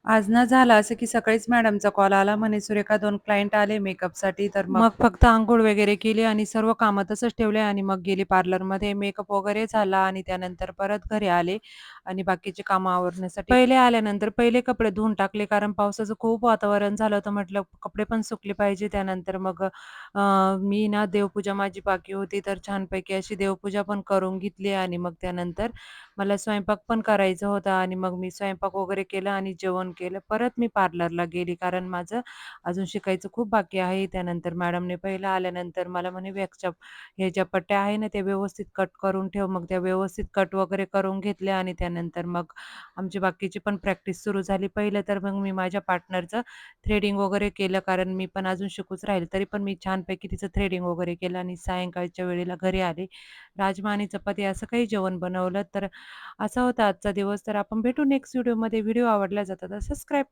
आज ना झालं असं, की सकाळीच मॅडमचा कॉल आला म्हणे, "सुरेखा 2 क्लायंट आले मेकअपसाठी." तर मग फक्त अंघोळ वगैरे केली आणि सर्व कामं तसंच ठेवले आणि मग गेली पार्लरमध्ये. मेकअप वगैरे झाला आणि त्यानंतर परत घरी आले आणि बाकीची कामं आवरण्यासाठी पहिले आल्यानंतर पहिले कपडे धुवून टाकले, कारण पावसाचं खूप वातावरण झालं होतं. म्हटलं कपडे पण सुकले पाहिजे. त्यानंतर मग मी ना देवपूजा माझी बाकी होती, तर छानपैकी अशी देवपूजा पण करून घेतली आणि मग त्यानंतर मला स्वयंपाक पण करायचा होता आणि मग मी स्वयंपाक वगैरे केला आणि जेवण केलं. परत मी पार्लरला गेली कारण माझं अजून शिकायचं खूप बाकी आहे. त्यानंतर मॅडमने पहिलं आल्यानंतर मला म्हणे वॅक्सच्या ह्या ज्या पट्ट्या आहे ना, त्या व्यवस्थित कट करून ठेव. मग त्या व्यवस्थित कट वगैरे करून घेतल्या आणि त्यानंतर मग आमची बाकीची पण प्रॅक्टिस सुरू झाली. पहिलं तर मग मी माझ्या पार्टनरचं थ्रेडिंग वगैरे केलं, कारण मी पण अजून शिकूच राहिले. तरी पण मी छानपैकी तिचं थ्रेडिंग वगैरे केलं आणि सायंकाळच्या वेळेला घरी आले. राजमा आणि चपाती असं काही जेवण बनवलं. तर असा होता आजचा दिवस. तर आपण भेटू नेक्स्ट व्हिडिओमध्ये. व्हिडिओ आवडला तर सबस्क्राईब